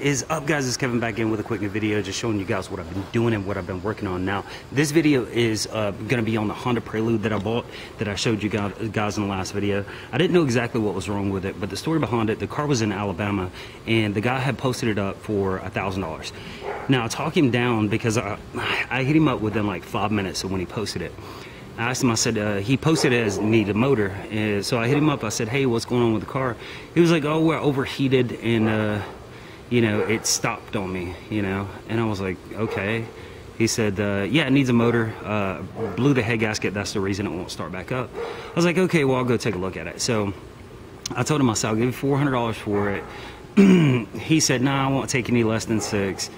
Is up, guys? It's Kevin back in with a quick new video, just showing you guys what I've been doing and what I've been working on. Now this video is gonna be on the Honda Prelude that I bought, that I showed you guys in the last video. I didn't know exactly what was wrong with it, but the story behind it, the car was in Alabama and the guy had posted it up for $1,000. Now I talked him down because I hit him up within like 5 minutes of when he posted it. I asked him, I said, he posted it as needed motor, and so I hit him up. I said, hey, what's going on with the car? He was like, oh, we're overheated and you know, it stopped on me, you know, and I was like, okay. He said, yeah, it needs a motor, blew the head gasket, that's the reason it won't start back up. I was like, okay, well, I'll go take a look at it. So I told him, I said, I'll give you $400 for it. He said, nah, I won't take any less than $6.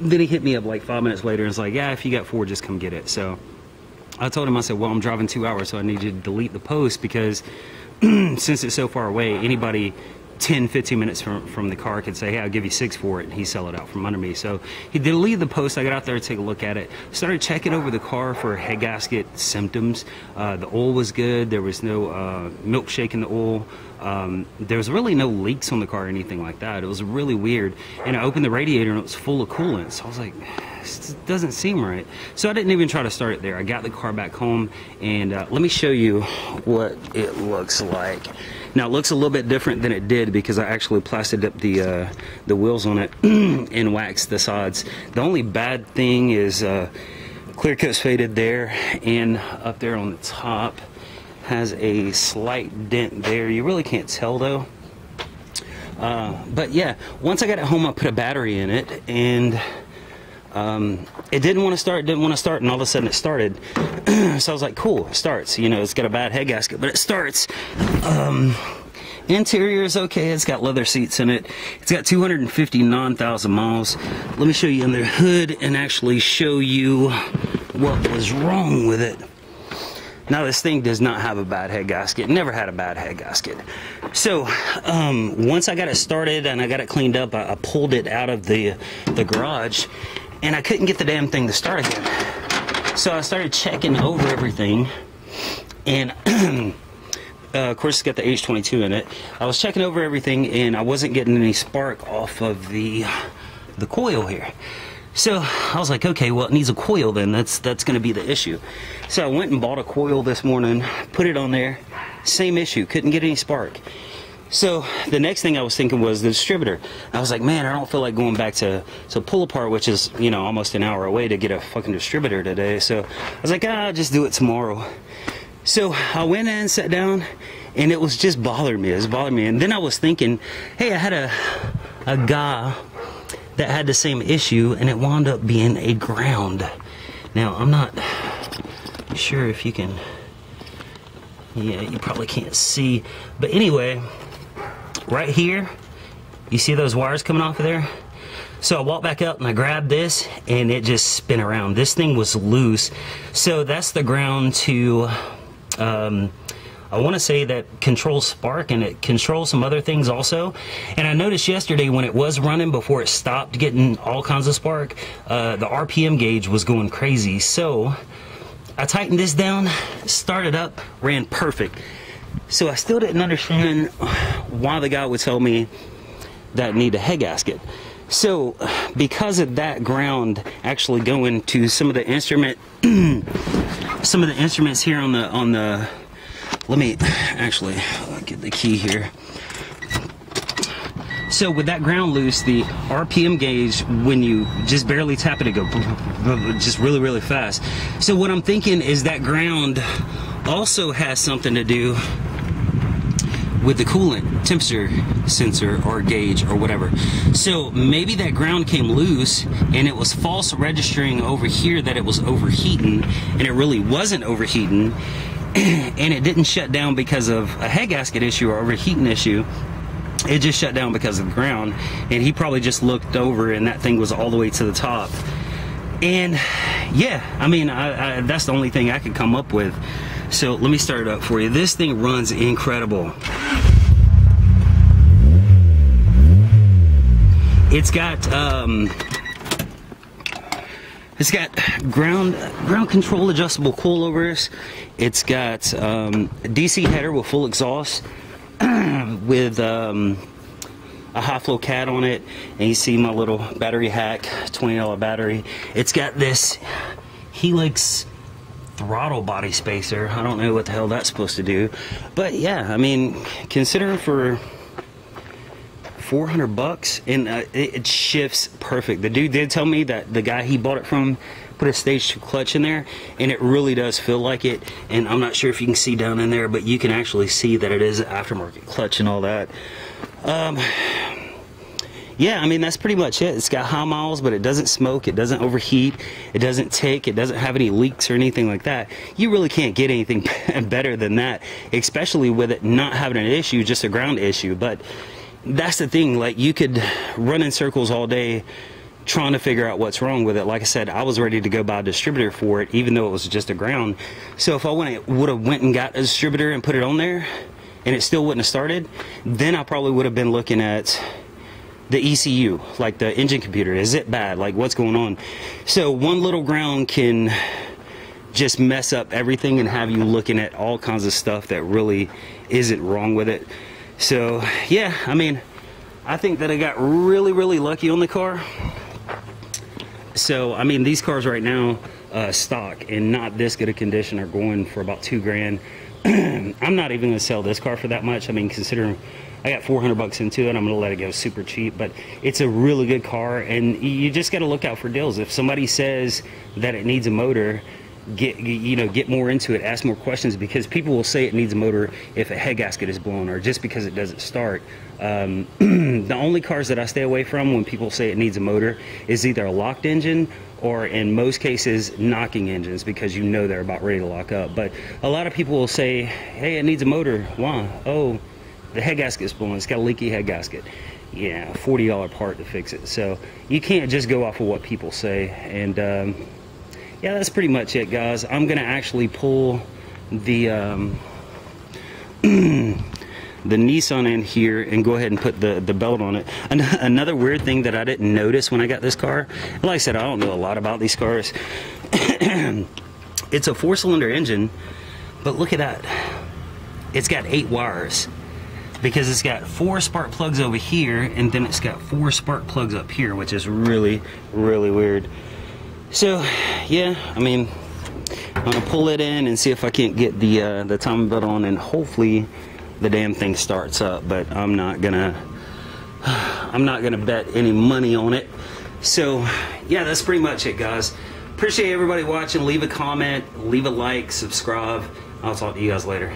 Then he hit me up like 5 minutes later and was like, yeah, if you got $4, just come get it. So I told him, I said, well, I'm driving 2 hours, so I need you to delete the post because since it's so far away, anybody 10-15 minutes from the car could say, hey, I'll give you $6 for it, and he sell it out from under me. So he deleted the post. I got out there to take a look at it, started checking over the car for head gasket symptoms. The oil was good. There was no milkshake in the oil. There was really no leaks on the car or anything like that. It was really weird. And I opened the radiator and it was full of coolant. So I was like, this doesn't seem right. So I didn't even try to start it there. I got the car back home, and let me show you what it looks like. Now it looks a little bit different than it did because I actually plastered up the wheels on it and waxed the sides. The only bad thing is clear coat's faded there, and up there on the top has a slight dent there. You really can't tell though. But yeah, once I got it home, I put a battery in it, and it didn't want to start, and all of a sudden it started. So I was like, cool, it starts. You know, it's got a bad head gasket, but it starts. Interior is okay. It's got leather seats in it. It's got 259,000 miles. Let me show you under the hood and actually show you what was wrong with it. Now this thing does not have a bad head gasket. Never had a bad head gasket. So once I got it started and I got it cleaned up, I pulled it out of the garage, and I couldn't get the damn thing to start again. So I started checking over everything, and of course it's got the H22 in it. I was checking over everything and I wasn't getting any spark off of the coil here. So I was like, okay, well, it needs a coil then. That's going to be the issue. So I went and bought a coil this morning, put it on there. Same issue, couldn't get any spark. So the next thing I was thinking was the distributor. I was like, man, I don't feel like going back to pull apart, which is, you know, almost an hour away, to get a fucking distributor today. So I was like, I'll just do it tomorrow. So I went in, sat down, and it was just bothering me. It was bothering me. And then I was thinking, hey, I had a guy that had the same issue, and it wound up being a ground. Now, I'm not sure if you can, yeah, you probably can't see. But anyway, right here, you see those wires coming off of there? So I walked back up and I grabbed this, and it just spin around. This thing was loose. So that's the ground to, I want to say that controls spark, and it controls some other things also. And I noticed yesterday when it was running, before it stopped getting all kinds of spark, the RPM gauge was going crazy. So I tightened this down, started up, ran perfect. So I still didn't understand why the guy would tell me that I need a head gasket. So because of that ground actually going to some of the instruments here on the let me actually get the key here. So with that ground loose, the RPM gauge, when you just barely tap it, it goes just really, really fast. So what I'm thinking is that ground also has something to do with the coolant temperature sensor or gauge or whatever. So maybe that ground came loose and it was false registering over here that it was overheating, and it really wasn't overheating, and it didn't shut down because of a head gasket issue or overheating issue. It just shut down because of the ground, and he probably just looked over and that thing was all the way to the top. And yeah, I mean, that's the only thing I could come up with. So let me start it up for you. This thing runs incredible. It's got ground control adjustable coilovers. It's got DC header with full exhaust with a high flow cat on it, and you see my little battery hack, $20 battery. It's got this Helix throttle body spacer. I don't know what the hell that's supposed to do, but yeah, I mean, considering for $400 and it shifts perfect. The dude did tell me that the guy he bought it from put a stage 2 clutch in there, and it really does feel like it. And I'm not sure if you can see down in there, but you can actually see that it is an aftermarket clutch and all that. Yeah, I mean, that's pretty much it. It's got high miles, but it doesn't smoke, it doesn't overheat, it doesn't tick, it doesn't have any leaks or anything like that. You really can't get anything better than that, especially with it not having an issue, just a ground issue. But that's the thing, like, you could run in circles all day trying to figure out what's wrong with it. Like I said, I was ready to go buy a distributor for it, even though it was just a ground. So if I would have went and got a distributor and put it on there and it still wouldn't have started, then I probably would have been looking at the ECU, like the engine computer. Is it bad? Like, what's going on? So one little ground can just mess up everything and have you looking at all kinds of stuff that really isn't wrong with it. So yeah, I mean, I think that I got really, really lucky on the car. So I mean, these cars right now, stock and not this good a condition, are going for about $2 grand. I'm not even gonna sell this car for that much. I mean, considering I got $400 into it, I'm gonna let it go super cheap. But it's a really good car, and you just got to look out for deals. If somebody says that it needs a motor, get more into it, ask more questions, because people will say it needs a motor if a head gasket is blown or just because it doesn't start. The only cars that I stay away from when people say it needs a motor is either a locked engine or, in most cases, knocking engines, because you know they're about ready to lock up. But a lot of people will say, hey, it needs a motor. Why? Oh, the head gasket is blown, it's got a leaky head gasket. Yeah, $40 part to fix it. So you can't just go off of what people say. And yeah, that's pretty much it, guys. I'm gonna actually pull the the Nissan in here and go ahead and put the belt on it. Another weird thing that I didn't notice when I got this car, like I said, I don't know a lot about these cars. It's a 4-cylinder engine, but look at that. It's got 8 wires, because it's got 4 spark plugs over here, and then it's got 4 spark plugs up here, which is really, really weird. So yeah, I mean, I'm gonna pull it in and see if I can't get the timing belt on, and hopefully the damn thing starts up. But I'm not gonna bet any money on it. So yeah, that's pretty much it, guys. Appreciate everybody watching. Leave a comment, leave a like, subscribe. I'll talk to you guys later.